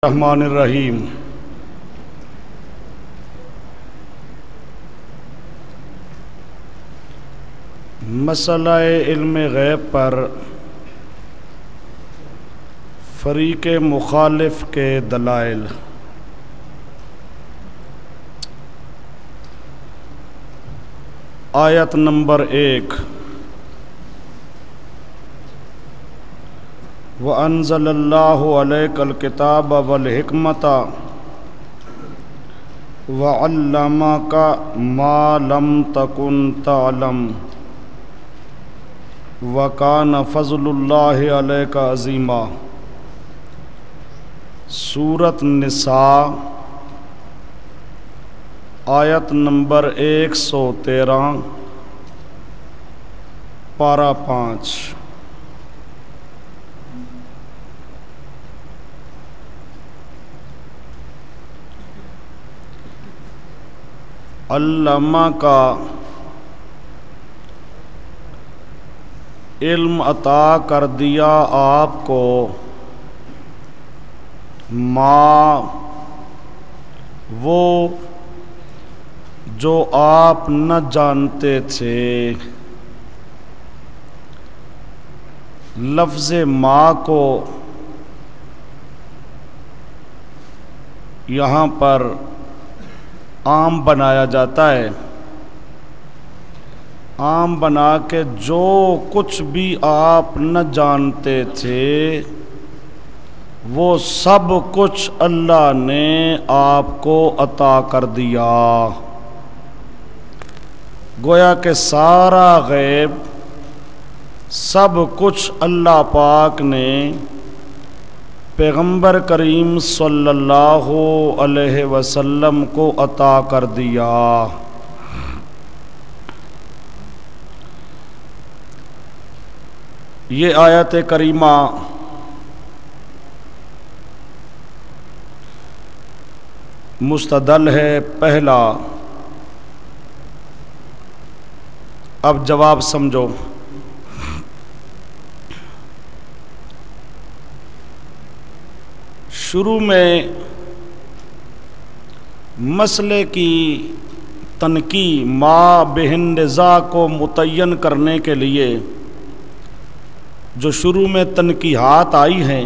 الرحمن الرحیم۔ مسئلہ علم غیب پر فریق مخالف کے دلائل۔ آیت نمبر 1، وَأَنزَلَ اللَّهُ عَلَيْكَ الْكِتَابَ وَالْحِكْمَةَ وَعَلَّمَكَ مَا لَمْ تَكُنْ تَعْلَمُ وَكَانَ فَضْلُ اللَّهِ عَلَيْكَ عَظِيمًا۔ سورۃ نساء آیت نمبر 113، پارہ 5۔ علامہ کا علم عطا کر دیا آپ کو، وہ جو آپ نہ جانتے تھے۔ لفظ ما کو یہاں پر عام بنایا جاتا ہے، عام بنا کے جو کچھ بھی آپ نہ جانتے تھے وہ سب کچھ اللہ نے آپ کو عطا کر دیا۔ گویا کہ سارا غیب سب کچھ اللہ پاک نے پیغمبر کریم صلی اللہ علیہ وسلم کو عطا کر دیا۔ یہ آیت کریمہ مستدل ہے پہلا۔ اب جواب سمجھو۔ شروع میں مسئلے کی تنقی ما بہندزا کو متعین کرنے کے لیے جو شروع میں تنقیحات آئی ہیں،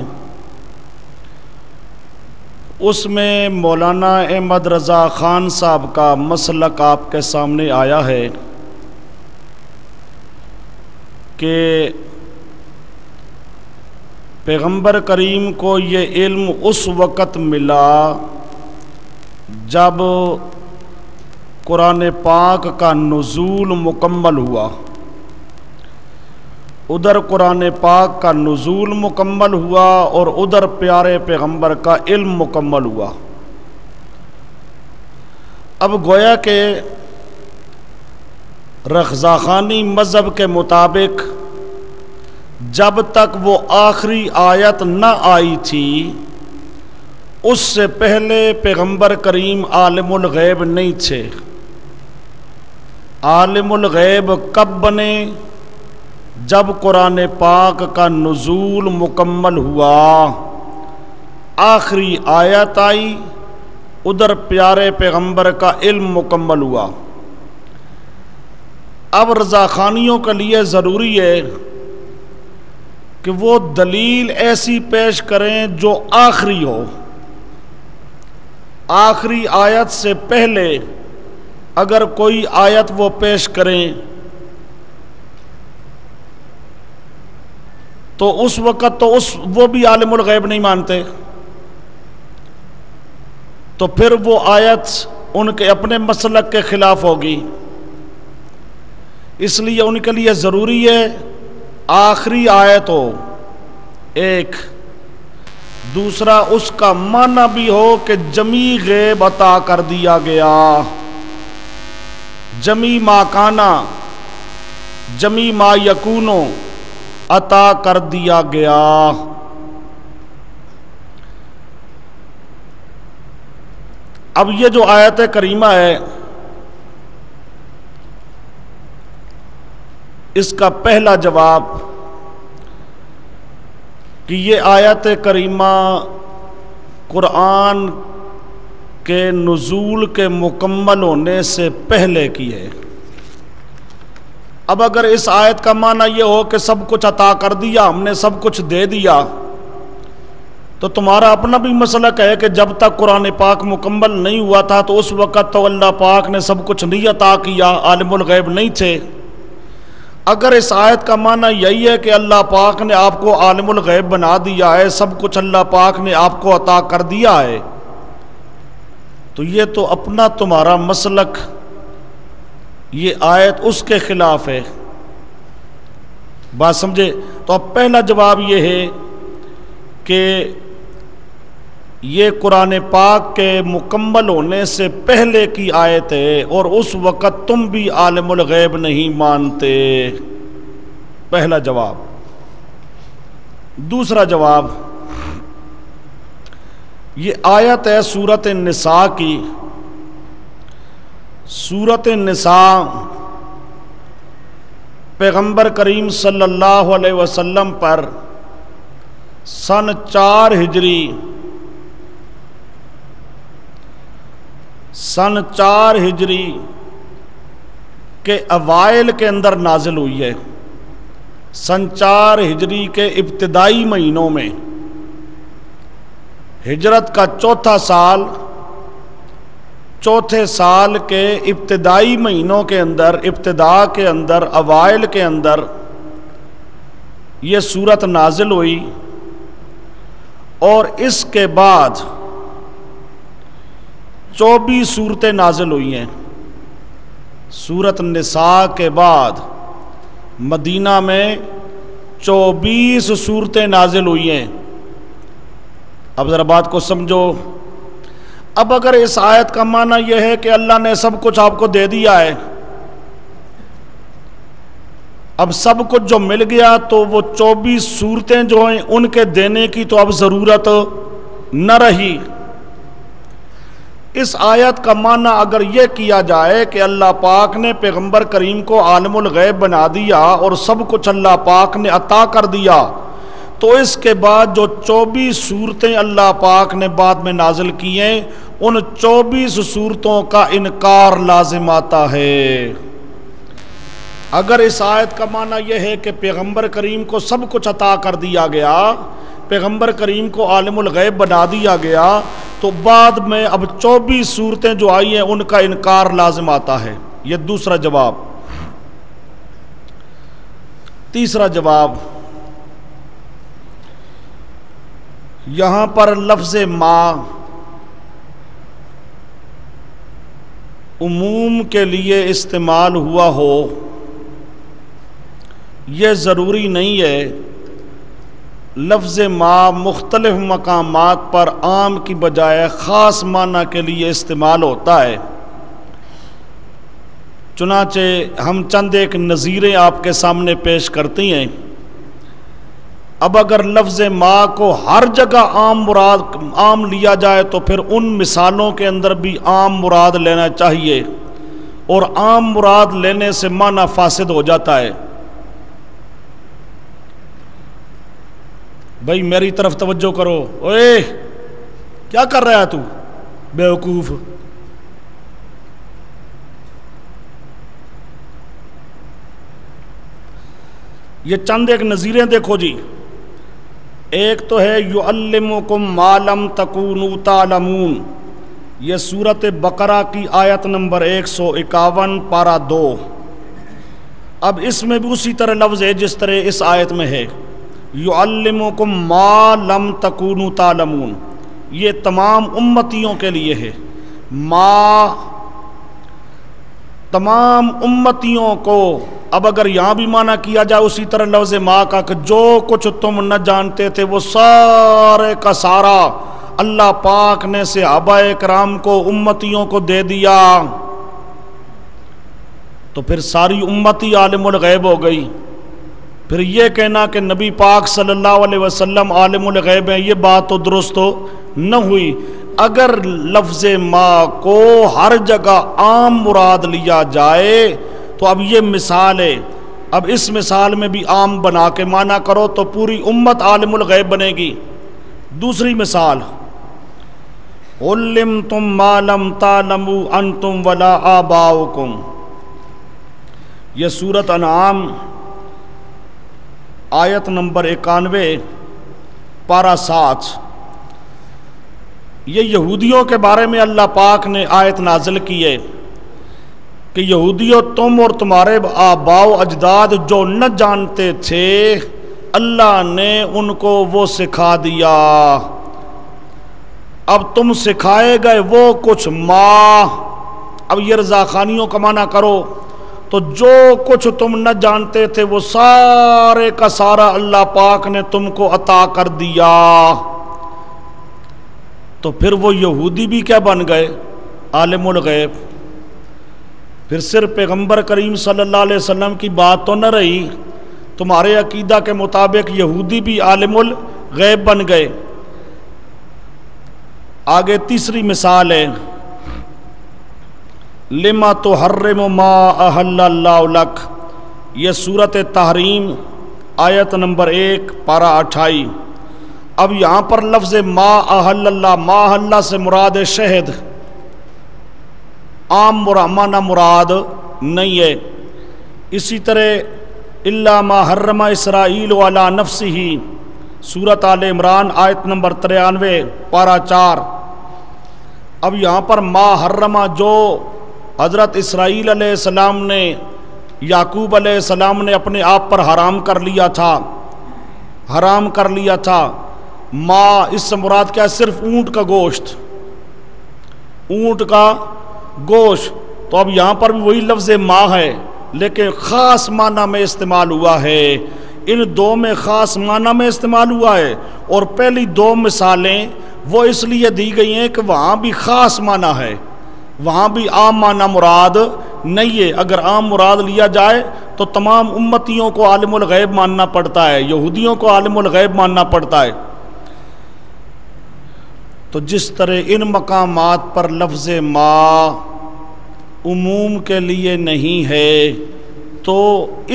اس میں مولانا احمد رضا خان صاحب کا مسلک آپ کے سامنے آیا ہے کہ پیغمبر کریم کو یہ علم اس وقت ملا جب قرآن پاک کا نزول مکمل ہوا۔ ادھر قرآن پاک کا نزول مکمل ہوا اور ادھر پیارے پیغمبر کا علم مکمل ہوا۔ اب گویا کہ رضاخانی مذہب کے مطابق جب تک وہ آخری آیت نہ آئی تھی اس سے پہلے پیغمبر کریم عالم الغیب نہیں تھے۔ عالم الغیب کب بنے؟ جب قرآن پاک کا نزول مکمل ہوا، آخری آیت آئی، ادھر پیارے پیغمبر کا علم مکمل ہوا۔ اب رضاخانیوں کے لیے ضروری ہے کہ وہ دلیل ایسی پیش کریں جو آخری ہو۔ آخری آیت سے پہلے اگر کوئی آیت وہ پیش کریں تو اس وقت تو وہ بھی عالم الغیب نہیں مانتے، تو پھر وہ آیت ان کے اپنے مسلک کے خلاف ہوگی۔ اس لیے ان کے لیے ضروری ہے آخری آیت ہو ایک، دوسرا اس کا معنی بھی ہو کہ جمی غیب عطا کر دیا گیا، جمی ما کانا جمی ما یکونو عطا کر دیا گیا۔ اب یہ جو آیت کریمہ ہے اس کا پہلا جواب کہ یہ آیت کریمہ قرآن کے نزول کے مکمل ہونے سے پہلے کی ہے۔ اب اگر اس آیت کا معنی یہ ہو کہ سب کچھ عطا کر دیا، ہم نے سب کچھ دے دیا، تو تمہارا اپنا بھی مسلک ہے کہ جب تک قرآن پاک مکمل نہیں ہوا تھا تو اس وقت تو اللہ پاک نے سب کچھ نہیں عطا کیا، عالم الغیب نہیں تھے۔ اگر اس آیت کا معنی یہی ہے کہ اللہ پاک نے آپ کو عالم الغیب بنا دیا ہے، سب کچھ اللہ پاک نے آپ کو عطا کر دیا ہے، تو یہ تو اپنا تمہارا مسلک، یہ آیت اس کے خلاف ہے۔ بات سمجھے؟ تو اب پہلا جواب یہ ہے کہ یہ قرآن پاک کے مکمل ہونے سے پہلے کی آیت ہے اور اس وقت تم بھی عالم الغیب نہیں مانتے۔ پہلا جواب۔ دوسرا جواب، یہ آیت ہے سورۃ النساء کی۔ سورۃ النساء پیغمبر کریم صلی اللہ علیہ وسلم پر سن 4 ہجری کے اوائل کے اندر نازل ہوئی ہے۔ سن 4 ہجری کے ابتدائی مہینوں میں، ہجرت کا چوتھے سال کے ابتدائی مہینوں کے اندر، ابتدا کے اندر، اوائل کے اندر یہ سورت نازل ہوئی، اور اس کے بعد 24 سورتیں نازل ہوئی ہیں۔ سورۃ النساء کے بعد مدینہ میں 24 سورتیں نازل ہوئی ہیں۔ اب ذرا بات کو سمجھو۔ اب اگر اس آیت کا معنی یہ ہے کہ اللہ نے سب کچھ آپ کو دے دیا ہے، اب سب کچھ جو مل گیا تو وہ 24 سورتیں جو ہیں ان کے دینے کی تو اب ضرورت نہ رہی۔ اس آیت کا معنی اگر یہ کیا جائے کہ اللہ پاک نے پیغمبر کریم کو عالم الغیب بنا دیا اور سب کچھ اللہ پاک نے عطا کر دیا، تو اس کے بعد جو 24 سورتیں اللہ پاک نے بعد میں نازل کی ہیں، ان 24 سورتوں کا انکار لازم آتا ہے۔ اگر اس آیت کا معنی یہ ہے کہ پیغمبر کریم کو سب کچھ عطا کر دیا گیا، پیغمبر کریم کو عالم الغیب بنا دیا گیا، تو بعد میں اب 24 سورتیں جو آئی ہیں ان کا انکار لازم آتا ہے۔ یہ دوسرا جواب۔ تیسرا جواب، یہاں پر لفظ ما عموم کے لیے استعمال ہوا ہو، یہ ضروری نہیں ہے۔ لفظ ما مختلف مقامات پر عام کی بجائے خاص معنی کے لیے استعمال ہوتا ہے۔ چنانچہ ہم چند ایک نظیریں آپ کے سامنے پیش کرتی ہیں۔ اب اگر لفظ ما کو ہر جگہ عام لیا جائے تو پھر ان مثالوں کے اندر بھی عام مراد لینا چاہیے، اور عام مراد لینے سے معنی فاسد ہو جاتا ہے۔ بھائی میری طرف توجہ کرو، اوئے کیا کر رہا ہے تو بیوقوف؟ یہ چند ایک نظیریں دیکھو جی۔ ایک تو ہے یعلمکم ما لم تکونوا تعلمون، یہ سورۃ بقرہ کی آیت نمبر 151 پارہ 2۔ اب اس میں بھی اسی طرح لفظ ہے جس طرح اس آیت میں ہے، یعلمکم ما لم تکونوا تعلمون۔ یہ تمام امتیوں کے لیے ہے۔ ما تمام امتیوں کو، اب اگر یہاں بھی معنی کیا جائے اسی طرح لفظ ما کا کہ جو کچھ تم نہ جانتے تھے وہ سارے کا سارا اللہ پاک نے صحابہ کرام کو، امتیوں کو دے دیا، تو پھر ساری امتی عالم الغیب ہو گئی۔ پھر یہ کہنا کہ نبی پاک صلی اللہ علیہ وسلم عالم الغیب ہیں، یہ بات تو درست نہ ہوئی۔ اگر لفظ ما کو ہر جگہ عام مراد لیا جائے تو اب یہ مثال ہے، اب اس مثال میں بھی عام بنا کے معنی کرو تو پوری امت عالم الغیب بنے گی۔ دوسری مثال، علمتم ما لم تعلموا انتم ولا آباؤکم۔ یہ سورۃ انعام آیت نمبر 91 پارہ 7۔ یہ یہودیوں کے بارے میں اللہ پاک نے آیت نازل کی ہے کہ یہودیوں تم اور تمہارے آباء و اجداد جو نہ جانتے تھے اللہ نے ان کو وہ سکھا دیا، اب تم سکھائے گئے وہ کچھ اب یہ رضاخانیوں کا معنی کرو تو جو کچھ تم نہ جانتے تھے وہ سارے کا سارا اللہ پاک نے تم کو عطا کر دیا۔ تو پھر وہ یہودی بھی کیا بن گئے؟ عالم الغیب۔ پھر صرف پیغمبر کریم صلی اللہ علیہ وسلم کی بات تو نہ رہی، تمہارے عقیدہ کے مطابق یہودی بھی عالم الغیب بن گئے۔ آگے تیسری مثال ہے، لما تحرم ما احل اللہ لک، یہ سورۃ تحریم آیت نمبر 1 پارہ 28۔ اب یہاں پر لفظ ما احل اللہ، ما احل سے مراد شہد، عام معنی مراد نہیں ہے۔ اسی طرح الا ما حرم اسرائیل علی نفسہ، سورۃ آل عمران آیت نمبر 93 پارہ 4۔ اب یہاں پر ما حرم جو حضرت اسرائیل علیہ السلام نے، یعقوب علیہ السلام نے اپنے آپ پر حرام کر لیا تھا، ما اس سے مراد کیا ہے؟ صرف اونٹ کا گوشت، اونٹ کا گوشت۔ تو اب یہاں پر بھی وہی لفظ ما ہے لیکن خاص معنی میں استعمال ہوا ہے، ان دو میں خاص معنی میں استعمال ہوا ہے، اور پہلی دو مثالیں وہ اس لیے دی گئی ہیں کہ وہاں بھی خاص معنی ہے، وہاں بھی عام معنی مراد نہیں ہے۔ اگر عام مراد لیا جائے تو تمام امتیوں کو عالم الغیب ماننا پڑتا ہے، یہودیوں کو عالم الغیب ماننا پڑتا ہے۔ تو جس طرح ان مقامات پر لفظ ما عموم کے لیے نہیں ہے تو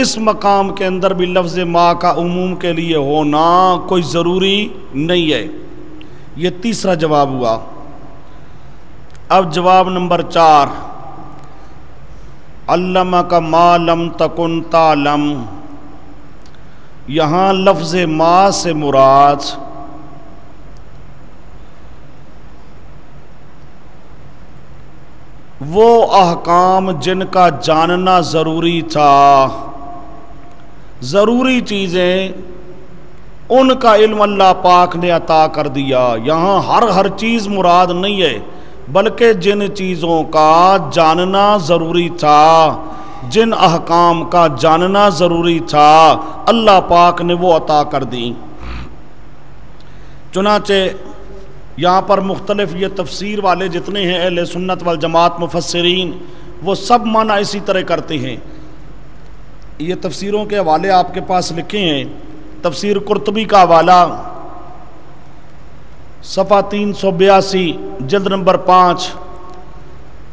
اس مقام کے اندر بھی لفظ ما کا عموم کے لیے ہونا کوئی ضروری نہیں ہے۔ یہ تیسرا جواب ہوا۔ اب جواب نمبر 4، علمک ما لم تکن تعلم، یہاں لفظ ما سے مراد وہ احکام جن کا جاننا ضروری تھا، ضروری چیزیں ان کا علم اللہ پاک نے عطا کر دیا۔ یہاں ہر چیز مراد نہیں ہے بلکہ جن چیزوں کا جاننا ضروری تھا، جن احکام کا جاننا ضروری تھا اللہ پاک نے وہ عطا کر دی۔ چنانچہ یہاں پر مختلف یہ تفسیر والے جتنے ہیں اہل سنت والجماعت مفسرین وہ سب معنی اسی طرح کرتے ہیں۔ یہ تفسیروں کے حوالے آپ کے پاس لکھے ہیں، تفسیر قرطبی کا حوالہ صفحہ 382 جلد نمبر 5،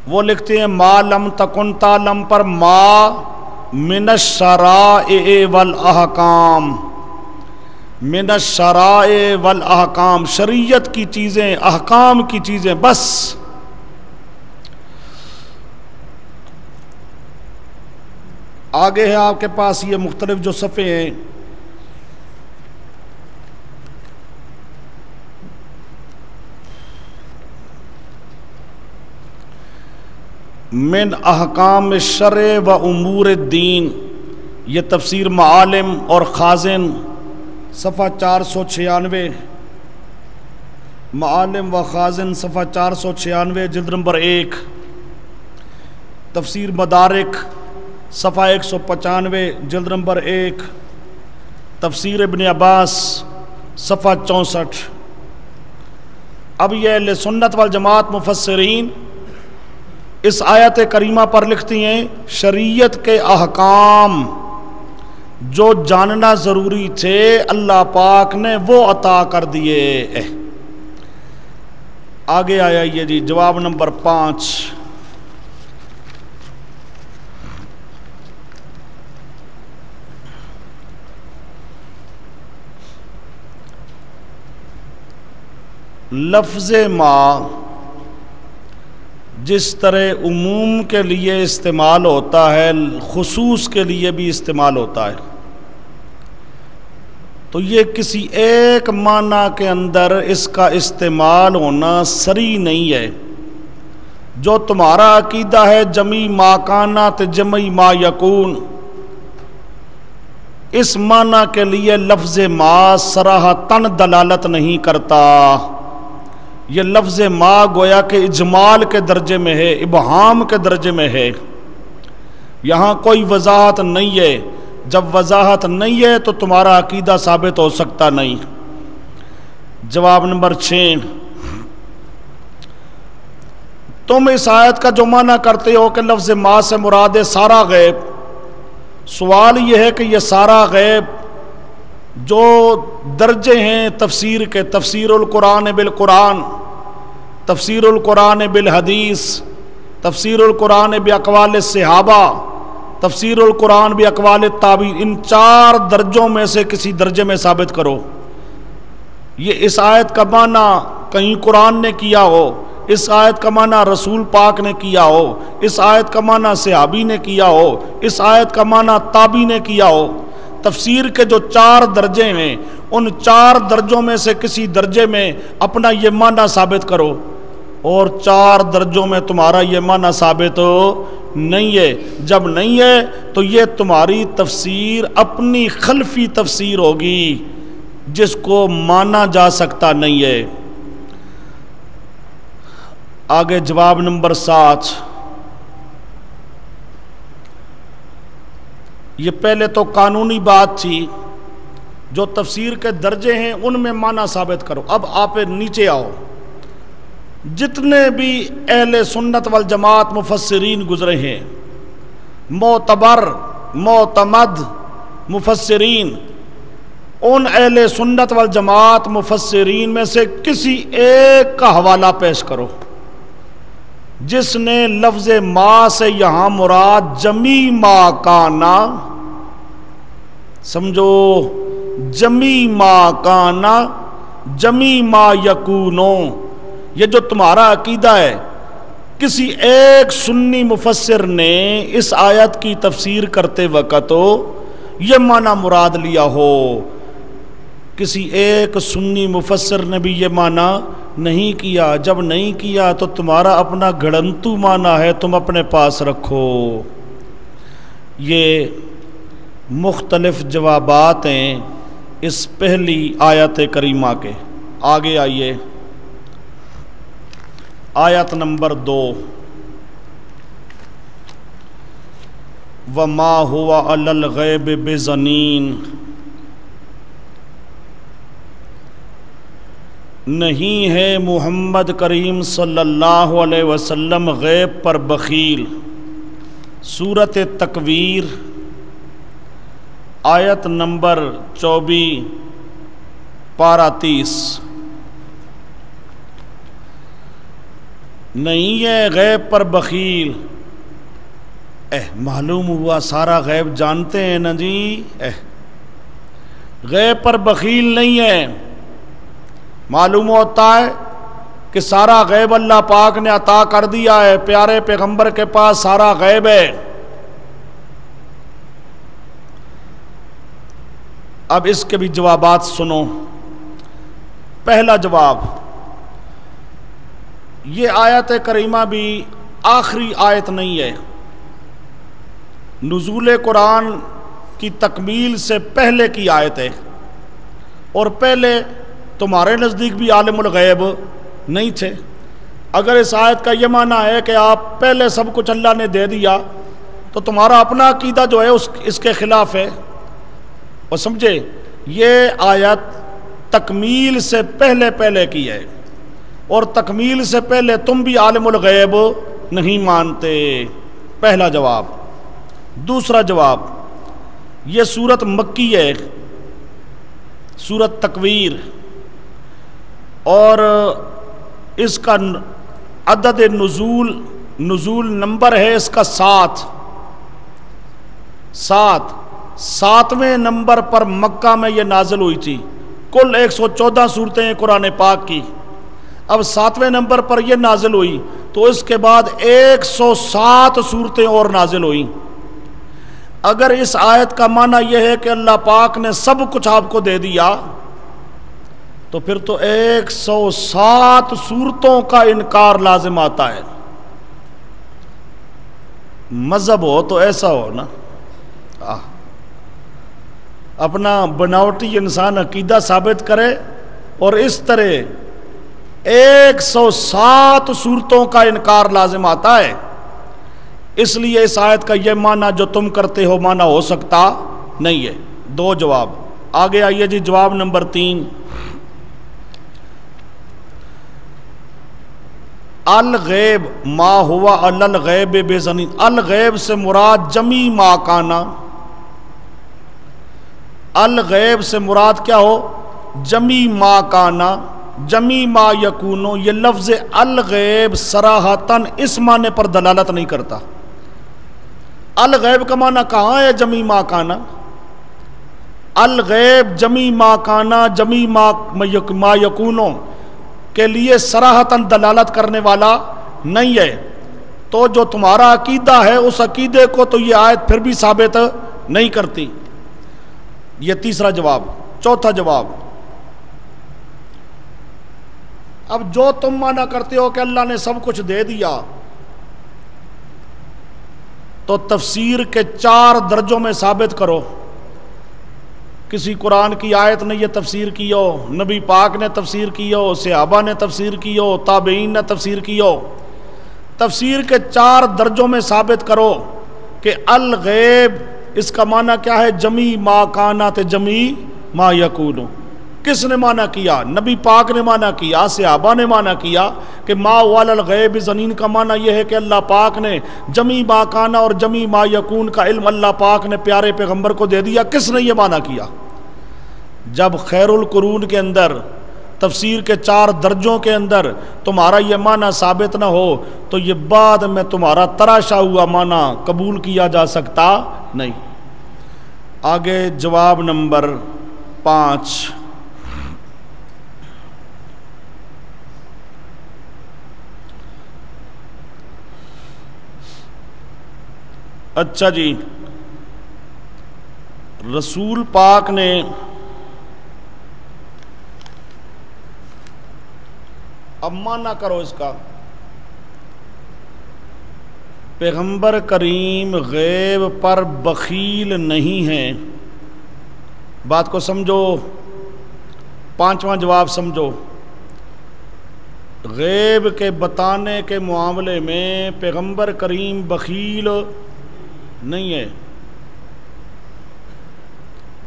وہ لکھتے ہیں ما لم تکن تعلم پر ما من الشرائع والاحکام، من الشرائع والاحکام، شریعت کی چیزیں، احکام کی چیزیں، بس۔ آگے ہے آپ کے پاس یہ مختلف جو صفحے ہیں، من احکام الشرع و امور الدین، یہ تفسیر معالم اور خازن صفحہ 496، معالم و خازن صفحہ 496 جلد نمبر 1، تفسیر مدارک صفحہ 195 جلد نمبر 1، تفسیر ابن عباس صفحہ 64۔ اب یہ اہل سنت والجماعت مفسرین اس آیت کریمہ پر لکھتی ہیں شریعت کے احکام جو جاننا ضروری تھے اللہ پاک نے وہ عطا کر دیے۔ آگے آیا یہ جی جواب نمبر 5، لفظ ما جس طرح عموم کے لیے استعمال ہوتا ہے خصوص کے لیے بھی استعمال ہوتا ہے، تو یہ کسی ایک معنی کے اندر اس کا استعمال ہونا صریح نہیں ہے۔ جو تمہارا عقیدہ ہے جمی ما کانت جمی ما یکون، اس معنی کے لیے لفظ ما صراحتاً دلالت نہیں کرتا۔ یہ لفظ ما گویا کہ اجمال کے درجے میں ہے، ابہام کے درجے میں ہے، یہاں کوئی وضاحت نہیں ہے۔ جب وضاحت نہیں ہے تو تمہارا عقیدہ ثابت ہو سکتا نہیں۔ جواب نمبر 6، تم اس آیت کا جو معنی کرتے ہو کہ لفظ ما سے مراد ہے سارا غیب، سوال یہ ہے کہ یہ سارا غیب جو درجے ہیں تفسیر کے، تفسیر القرآن بالقرآن، تفسیر القرآن بالحدیث، تفسیر القرآن باقوال الصحابہ، تفسیر القرآن باقوال التابعین، ان 4 درجوں میں سے کسی درجے میں ثابت کرو۔ یہ اس آیت کا معنی کہیں قرآن نے کیا ہو، اس آیت کا معنی رسول پاک نے کیا ہو، اس آیت کا معنی صحابی نے کیا ہو، اس آیت کا معنی تابعی نے کیا ہو۔ تفسیر کے جو 4 درجے ہیں ان 4 درجوں میں سے کسی درجے میں اپنا یہ معنی ثابت کرو، اور 4 درجوں میں تمہارا یہ معنی ثابت نہیں ہے۔ جب نہیں ہے تو یہ تمہاری تفسیر اپنی خلفی تفسیر ہوگی جس کو مانا جا سکتا نہیں ہے۔ آگے جواب نمبر 7، یہ پہلے تو قانونی بات تھی، جو تفسیر کے درجے ہیں ان میں معنی ثابت کرو۔ اب آپ نیچے آؤ، جتنے بھی اہل سنت والجماعت مفسرین گزرے ہیں، معتبر معتمد مفسرین، ان اہل سنت والجماعت مفسرین میں سے کسی ایک کا حوالہ پیش کرو جس نے لفظ ما سے یہاں مراد جمی ما کانا، سمجھو، جمی ما کانا جمی ما یکونو، یہ جو تمہارا عقیدہ ہے، کسی ایک سنی مفسر نے اس آیت کی تفسیر کرتے وقت یہ معنی مراد لیا ہو، کسی ایک سنی مفسر نے بھی یہ معنی نہیں کیا۔ جب نہیں کیا تو تمہارا اپنا گھڑنتو معنی ہے، تم اپنے پاس رکھو۔ یہ مختلف جوابات ہیں اس پہلی آیت کریمہ کے۔ آگے آئیے، آیت نمبر 2، وَمَا هُوَ عَلَى الْغَيْبِ بِضَنِينٍ، نہیں ہے محمد کریم صلی اللہ علیہ وسلم غیب پر بخیل۔ سورۃ تکویر آیت نمبر 24 پارہ 30، نہیں ہے غیب پر بخیل۔ معلوم ہوا سارا غیب جانتے ہیں نا جی، غیب پر بخیل نہیں ہے۔ معلوم ہوتا ہے کہ سارا غیب اللہ پاک نے عطا کر دیا ہے، پیارے پیغمبر کے پاس سارا غیب ہے۔ اب اس کے بھی جوابات سنو۔ پہلا جواب، یہ آیت کریمہ بھی آخری آیت نہیں ہے، نزول قرآن کی تکمیل سے پہلے کی آیت ہے، اور پہلے تمہارے نزدیک بھی عالم الغیب نہیں تھے۔ اگر اس آیت کا یہ معنی ہے کہ آپ پہلے سب کچھ اللہ نے دے دیا تو تمہارا اپنا عقیدہ جو ہے اس کے خلاف ہے۔ اور سمجھے، یہ آیت تکمیل سے پہلے کی ہے، اور تکمیل سے پہلے تم بھی عالم الغیب نہیں مانتے۔ پہلا جواب۔ دوسرا جواب، یہ سورت مکی ہے، سورت تکویر، اور اس کا عدد نزول نمبر ہے اس کا 7ویں نمبر پر مکہ میں یہ نازل ہوئی تھی۔ کل 114 صورتیں ہیں قرآن پاک کی، اب 7ویں نمبر پر یہ نازل ہوئی تو اس کے بعد 107 صورتیں اور نازل ہوئیں۔ اگر اس آیت کا معنی یہ ہے کہ اللہ پاک نے سب کچھ آپ کو دے دیا تو پھر تو 107 صورتوں کا انکار لازم آتا ہے۔ مذہب ہو تو ایسا ہو نا، اپنا بناوٹی انسان عقیدہ ثابت کرے اور اس طرح 107 صورتوں کا انکار لازم آتا ہے۔ اس لیے اس آیت کا یہ معنی جو تم کرتے ہو معنی ہو سکتا نہیں ہے۔ دو جواب آگے آئیے جی۔ جواب نمبر 3، الغیب ما ہوا علی الغیب بظنین۔ الغیب سے مراد جمی ما کانا، الغیب سے مراد کیا ہو؟ جمی ما کانا، جمی ما یکونو۔ یہ لفظ الغیب صراحتاً اس معنی پر دلالت نہیں کرتا۔ الغیب کا معنی کہاں ہے جمی ما کانا؟ الغیب جمی ما کانا، جمی ما یکونو کے لیے صراحتاً دلالت کرنے والا نہیں ہے۔ تو جو تمہارا عقیدہ ہے اس عقیدے کو تو یہ آیت پھر بھی ثابت نہیں کرتی۔ یہ تیسرا جواب۔ چوتھا جواب، اب جو تم مانا کرتے ہو کہ اللہ نے سب کچھ دے دیا تو تفسیر کے 4 درجوں میں ثابت کرو۔ کسی قرآن کی آیت نے یہ تفسیر کی ہو، نبی پاک نے تفسیر کی ہو، صحابہ نے تفسیر کی ہو، تابعین نے تفسیر کی ہو۔ تفسیر کے 4 درجوں میں ثابت کرو کہ الغیب اس کا معنی کیا ہے؟ جمی ما کانات جمی ما یکونو۔ کس نے معنی کیا؟ نبی پاک نے معنی کیا، صحابہ نے معنی کیا کہ ما وال الغیب زنین کا معنی یہ ہے کہ اللہ پاک نے جمی ما کانا اور جمی ما یکون کا علم اللہ پاک نے پیارے پیغمبر کو دے دیا۔ کس نے یہ معنی کیا؟ جب خیر القرون کے اندر تفسیر کے 4 درجوں کے اندر تمہارا یہ معنی ثابت نہ ہو تو یہ بعد میں تمہارا تراشا ہوا معنی قبول کیا جا سکتا نہیں۔ آگے جواب نمبر 5، اچھا جی، رسول پاک نے اب مانا کرو اس کا، پیغمبر کریم غیب پر بخیل نہیں ہیں۔ بات کو سمجھو، 5واں جواب سمجھو۔ غیب کے بتانے کے معاملے میں پیغمبر کریم بخیل نہیں ہے،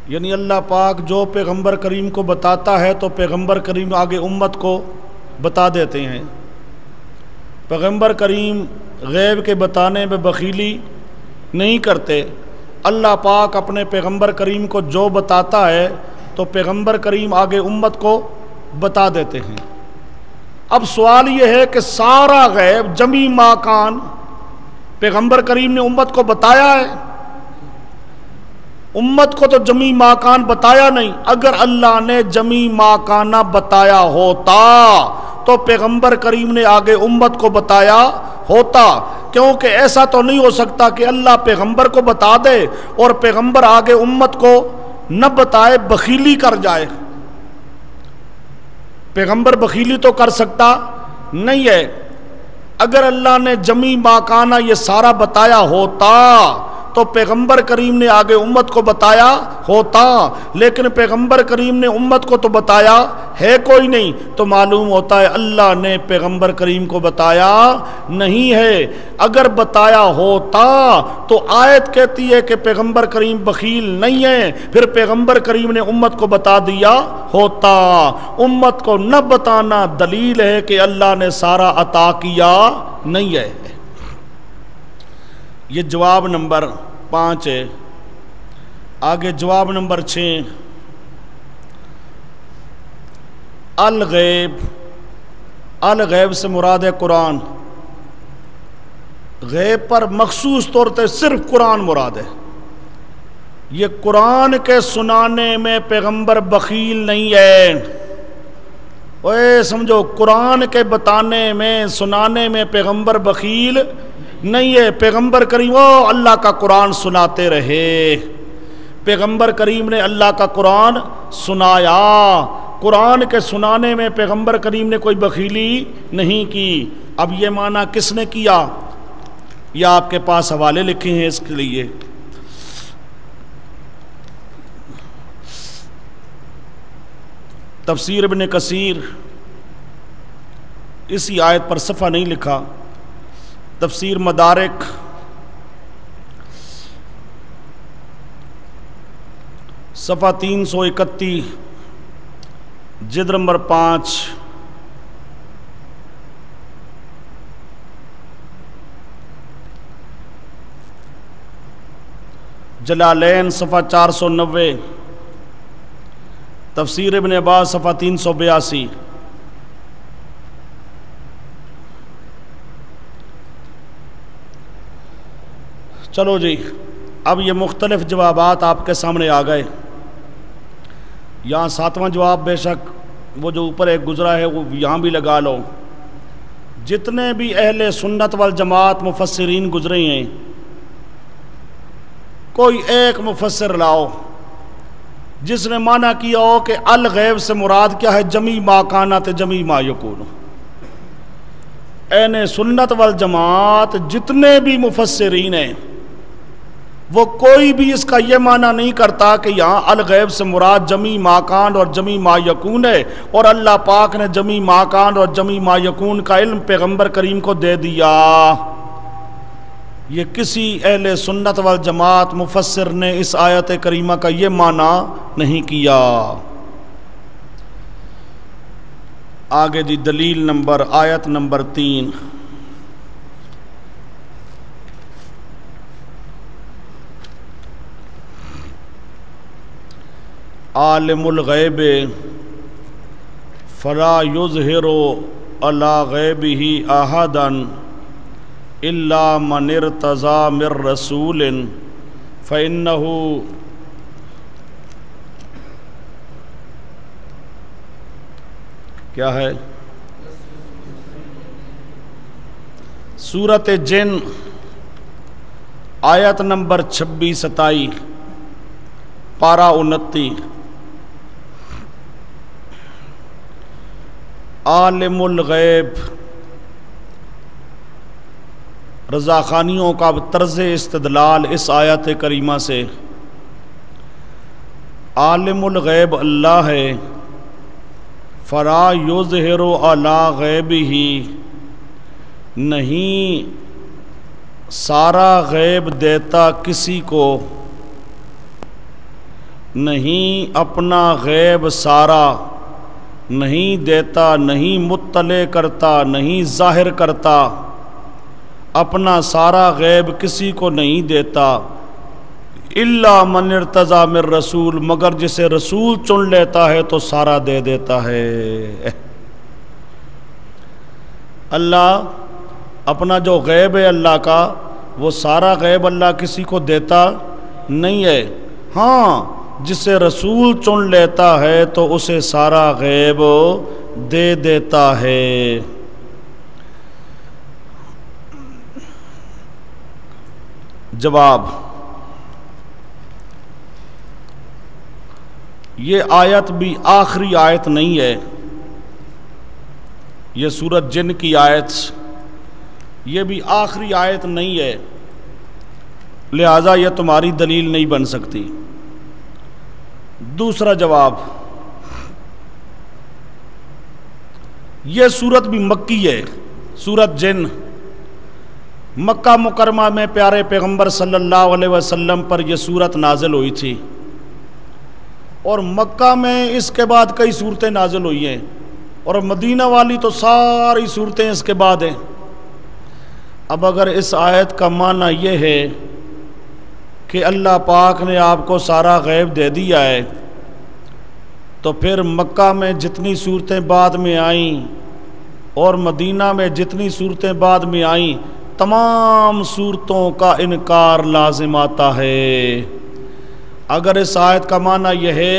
یعنی اللہ پاک جو پیغمبر کریم کو بتاتا ہے تو پیغمبر کریم آگے امت کو بتا دیتے ہیں۔ پیغمبر کریم غیب کے بتانے میں بخیلی نہیں کرتے۔ اللہ پاک اپنے پیغمبر کریم کو جو بتاتا ہے تو پیغمبر کریم آگے امت کو بتا دیتے ہیں۔ اب سوال یہ ہے کہ سارا غیب جمی ما کان پیغمبر کریم نے امت کو بتایا ہے؟ امت کو تو جمی ما کان بتایا نہیں۔ اگر اللہ نے جمی ما کانا بتایا ہوتا تو پیغمبر کریم نے آگے امت کو بتایا ہوتا، کیونکہ ایسا تو نہیں ہو سکتا کہ اللہ پیغمبر کو بتا دے اور پیغمبر آگے امت کو نہ بتائے، بخیلی کر جائے۔ پیغمبر بخیلی تو کر سکتا نہیں ہے۔ اگر اللہ نے جمی ما کانا یہ سارا بتایا ہوتا تو پیغمبر کریم نے آگے امت کو بتایا ہوتا، لیکن پیغمبر کریم نے امت کو تو بتایا ہے کوئی نہیں، تو معلوم ہوتا ہے اللہ نے پیغمبر کریم کو بتایا نہیں ہے۔ اگر بتایا ہوتا تو آیت کہتی ہے کہ پیغمبر کریم بخیل نہیں ہے، پھر پیغمبر کریم نے امت کو بتا دیا ہوتا۔ امت کو نہ بتانا دلیل ہے کہ اللہ نے سارا عطا کیا نہیں ہے۔ یہ جواب نمبر 5 ہے۔ آگے جواب نمبر 6، الغیب۔ الغیب سے مراد ہے قرآن۔ غیب پر مخصوص طور پہ صرف قرآن مراد ہے۔ یہ قرآن کے سنانے میں پیغمبر بخیل نہیں ہے۔ اوے سمجھو قرآن کے بتانے میں سنانے میں پیغمبر بخیل نہیں ہے. پیغمبر کریم وہ اللہ کا قرآن سناتے رہے. پیغمبر کریم نے اللہ کا قرآن سنایا. قرآن کے سنانے میں پیغمبر کریم نے کوئی بخیلی نہیں کی. اب یہ معنی کس نے کیا؟ یہ آپ کے پاس حوالے لکھے ہیں اس کے لیے. تفسیر ابن کثیر اسی آیت پر صفحہ نہیں لکھا. تفسیر مدارک صفحہ 331 جلد نمبر 5. جلالین صفحہ 490. تفسیر ابن عباس صفحہ 382. چلو جی اب یہ مختلف جوابات آپ کے سامنے آ گئے. یہاں 7واں جواب بے شک وہ جو اوپر ایک گزرا ہے وہ یہاں بھی لگا لو. جتنے بھی اہل سنت والجماعت مفسرین گزرے ہیں کوئی ایک مفسر لاؤ جس نے معنی کیا ہو کہ الغیب سے مراد کیا ہے؟ جمی ما کانت جمی ما یکون. اہل سنت والجماعت جتنے بھی مفسرین ہیں وہ کوئی بھی اس کا یہ معنی نہیں کرتا کہ یہاں الغیب سے مراد جمی ما کان اور جمی ما یکون ہے اور اللہ پاک نے جمی ما کان اور جمی ما یکون کا علم پیغمبر کریم کو دے دیا. یہ کسی اہل سنت والجماعت مفسر نے اس آیت کریمہ کا یہ معنی نہیں کیا. آگے جی دلیل نمبر آیت نمبر 3. عالم الغیب فلا یظہر علی غیبہ احدا الا من ارتضی من رسول فإنہ کیا ہے؟ سورۃ جن آیت نمبر 26-27 پارہ 29. عالم الغیب رضا خانیوں کا طرز استدلال اس آیت کریمہ سے. عالم الغیب اللہ ہے. فلا یظہر علی غیبہ نہیں سارا غیب دیتا کسی کو، نہیں اپنا غیب سارا نہیں دیتا، نہیں مطلع کرتا، نہیں ظاہر کرتا، اپنا سارا غیب کسی کو نہیں دیتا. الا من ارتضی من رسول مگر جسے رسول چن لیتا ہے تو سارا دے دیتا ہے. اللہ اپنا جو غیب ہے اللہ کا وہ سارا غیب اللہ کسی کو دیتا نہیں ہے. ہاں جسے رسول چن لیتا ہے تو اسے سارا غیب دے دیتا ہے. جواب: یہ آیت بھی آخری آیت نہیں ہے. یہ سورۃ جن کی آیت یہ بھی آخری آیت نہیں ہے، لہذا یہ تمہاری دلیل نہیں بن سکتی. دوسرا جواب، یہ سورت بھی مکی ہے. سورۃ جن مکہ مکرمہ میں پیارے پیغمبر صلی اللہ علیہ وسلم پر یہ سورت نازل ہوئی تھی، اور مکہ میں اس کے بعد کئی صورتیں نازل ہوئی ہیں، اور مدینہ والی تو ساری صورتیں اس کے بعد ہیں. اب اگر اس آیت کا معنی یہ ہے کہ اللہ پاک نے آپ کو سارا غیب دے دیا ہے، تو پھر مکہ میں جتنی صورتیں بعد میں آئیں اور مدینہ میں جتنی صورتیں بعد میں آئیں تمام صورتوں کا انکار لازم آتا ہے. اگر اس آیت کا معنی یہ ہے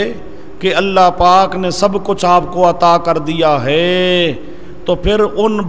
کہ اللہ پاک نے سب کچھ آپ کو عطا کر دیا ہے، تو پھر ان